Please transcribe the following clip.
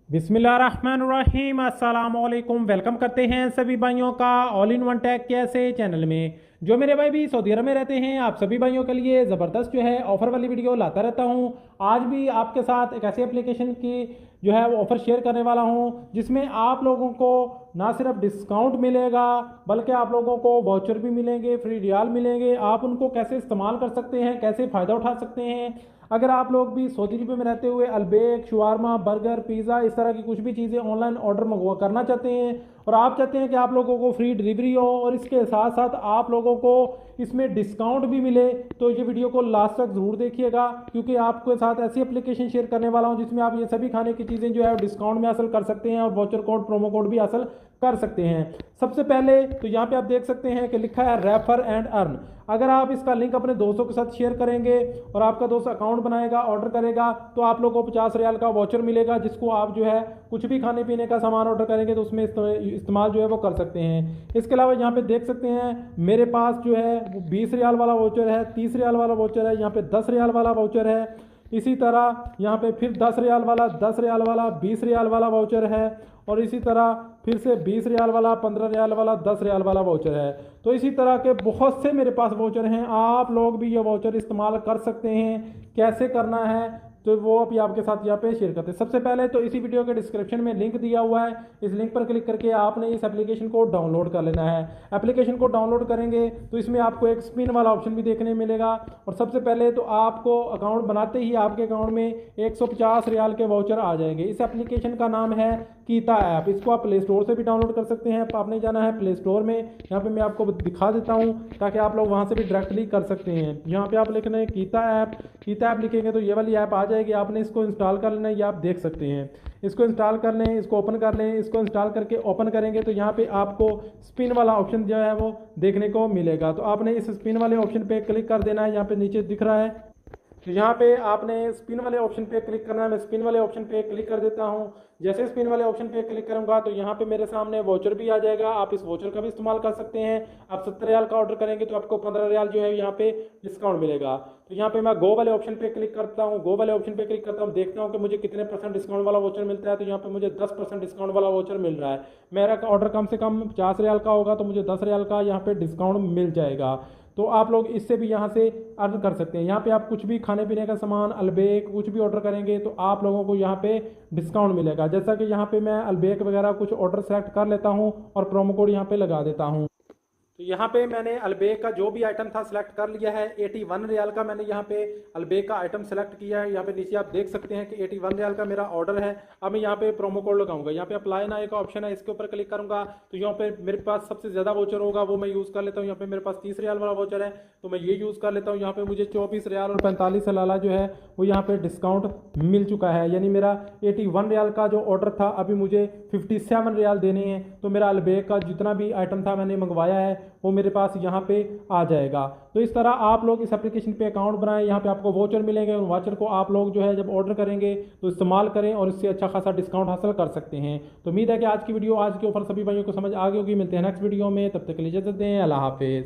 बिस्मिल्लाहिर्रहमानिर्रहीम अस्सलाम वालेकुम। वेलकम करते हैं सभी भाइयों का ऑल इन वन टेक के ऐसे चैनल में। जो मेरे भाई भी सऊदी अरब में रहते हैं, आप सभी भाइयों के लिए ज़बरदस्त जो है ऑफ़र वाली वीडियो लाता रहता हूँ। आज भी आपके साथ एक ऐसी एप्लीकेशन की जो है वो ऑफ़र शेयर करने वाला हूँ जिसमें आप लोगों को ना सिर्फ डिस्काउंट मिलेगा बल्कि आप लोगों को वाउचर भी मिलेंगे, फ्री रियाल मिलेंगे। आप उनको कैसे इस्तेमाल कर सकते हैं, कैसे फ़ायदा उठा सकते हैं। अगर आप लोग भी सऊदी अरब में रहते हुए अलबेक, शवारमा, बर्गर, पिज़्ज़ा इस तरह की कुछ भी चीज़ें ऑनलाइन ऑर्डर मंगवा करना चाहते हैं और आप चाहते हैं कि आप लोगों को फ्री डिलीवरी हो और इसके साथ साथ आप लोगों को इसमें डिस्काउंट भी मिले, तो ये वीडियो को लास्ट तक ज़रूर देखिएगा, क्योंकि आपके साथ ऐसी एप्लीकेशन शेयर करने वाला हूं जिसमें आप ये सभी खाने की चीज़ें जो है डिस्काउंट में हासिल कर सकते हैं और वाउचर कोड, प्रोमो कोड भी हासिल कर सकते हैं। सबसे पहले तो यहाँ पे आप देख सकते हैं कि लिखा है रेफर एंड अर्न। अगर आप इसका लिंक अपने दोस्तों के साथ शेयर करेंगे और आपका दोस्त अकाउंट बनाएगा, ऑर्डर करेगा, तो आप लोगों को 50 रियाल का वाउचर मिलेगा, जिसको आप जो है कुछ भी खाने पीने का सामान ऑर्डर करेंगे तो उसमें इस्तेमाल जो है वो कर सकते हैं। इसके अलावा यहाँ पे देख सकते हैं मेरे पास जो है वो 20 रियाल वाला वाउचर है, 30 रियाल वाला वाउचर है, यहाँ पे 10 रियाल वाला वाउचर है। इसी तरह यहाँ पे फिर 10 रियाल वाला, 10 रियाल वाला, 20 रियाल वाला वाउचर है और इसी तरह फिर से 20 रियाल वाला, 15 रियाल वाला, 10 रियाल वाला वाउचर है। तो इसी तरह के बहुत से मेरे पास वाउचर हैं, आप लोग भी ये वाउचर इस्तेमाल कर सकते हैं। कैसे करना है तो वो अभी आपके साथ यहाँ पे शेयर करते हैं। सबसे पहले तो इसी वीडियो के डिस्क्रिप्शन में लिंक दिया हुआ है, इस लिंक पर क्लिक करके आपने इस एप्लीकेशन को डाउनलोड कर लेना है। एप्लीकेशन को डाउनलोड करेंगे तो इसमें आपको एक स्पिन वाला ऑप्शन भी देखने मिलेगा और सबसे पहले तो आपको अकाउंट बनाते ही आपके अकाउंट में 150 रियाल के वाउचर आ जाएंगे। इस एप्लीकेशन का नाम है कीता ऐप। इसको आप प्ले स्टोर से भी डाउनलोड कर सकते हैं। आपने जाना है प्ले स्टोर में, यहाँ पे मैं आपको दिखा देता हूँ ताकि आप लोग वहाँ से भी डायरेक्टली कर सकते हैं। यहाँ पे आप लिखना है कीता ऐप, कीता ऐप लिखेंगे तो ये वाली ऐप आ जाएगी। आपने इसको इंस्टॉल कर लेना है, ये आप देख सकते हैं। इसको इंस्टॉल कर लें, इसको ओपन कर लें। इसको इंस्टॉल करके ओपन करेंगे तो यहाँ पे आपको स्पिन वाला ऑप्शन जो है वो देखने को मिलेगा। तो आपने इस स्पिन वाले ऑप्शन पे क्लिक कर देना है, यहाँ पे नीचे दिख रहा है। तो यहाँ पे आपने स्पिन वाले ऑप्शन पे क्लिक करना है। मैं स्पिन वाले ऑप्शन पे क्लिक कर देता हूँ। जैसे स्पिन वाले ऑप्शन पे क्लिक करूँगा तो यहाँ पे मेरे सामने वाउचर भी आ जाएगा। आप इस वाउचर का भी इस्तेमाल कर सकते हैं। आप 70 रियाल का ऑर्डर करेंगे तो आपको 15 रियाल जो है यहाँ पे डिस्काउंट मिलेगा। तो यहाँ पे मैं गो वाले ऑप्शन पे क्लिक करता हूँ। गो वाले ऑप्शन पे क्लिक करता हूँ, देखता हूँ कि मुझे कितने % डिस्काउंट वाला वाउचर मिलता है। तो यहाँ पे मुझे 10% डिस्काउंट वाला वाउचर मिल रहा है। मेरा ऑर्डर कम से कम 50 रियाल का होगा तो मुझे 10 रियाल का यहाँ पे डिस्काउंट मिल जाएगा। तो आप लोग इससे भी यहाँ से अर्न कर सकते हैं। यहाँ पे आप कुछ भी खाने पीने का सामान, अलबेक कुछ भी ऑर्डर करेंगे तो आप लोगों को यहाँ पे डिस्काउंट मिलेगा। जैसा कि यहाँ पे मैं अलबेक वगैरह कुछ ऑर्डर सेलेक्ट कर लेता हूँ और प्रोमो कोड यहाँ पे लगा देता हूँ। तो यहाँ पे मैंने अलबेक का जो भी आइटम था सिलेक्ट कर लिया है। 81 रियाल का मैंने यहाँ पे अलबेक का आइटम सेलेक्ट किया है। यहाँ पे नीचे आप देख सकते हैं कि 81 रियाल का मेरा ऑर्डर है। अब मैं यहाँ पे प्रोमो कोड लगाऊंगा। यहाँ पे अप्लाई ना एक ऑप्शन है, इसके ऊपर क्लिक करूंगा तो यहाँ पे मेरे पास सबसे ज़्यादा वाउचर होगा वो मैं यूज़ कर लेता हूँ। यहाँ पे मेरे पास 30 रियाल वाला वाउचर है तो मैं ये यूज़ कर लेता हूँ। यहाँ पे मुझे 24 रियाल और 45 रियाल जो है वो यहाँ पे डिस्काउंट मिल चुका है। यानी मेरा 81 रियाल का जो ऑर्डर था अभी मुझे 57 रियाल देने हैं। तो मेरा अलबेक का जितना भी आइटम था मैंने मंगवाया है वो मेरे पास यहाँ पे आ जाएगा। तो इस तरह आप लोग इस एप्लीकेशन पे अकाउंट बनाएं। यहाँ पे आपको वाउचर मिलेंगे और वाउचर को आप लोग जो है जब ऑर्डर करेंगे तो इस्तेमाल करें और इससे अच्छा खासा डिस्काउंट हासिल कर सकते हैं। तो उम्मीद है कि आज की वीडियो, आज के ऑफर सभी भाइयों को समझ आ गई होगी। मिलते हैं नेक्स्ट वीडियो में, तब तक के लिए इजाजत दें। अल्लाह हाफिज़।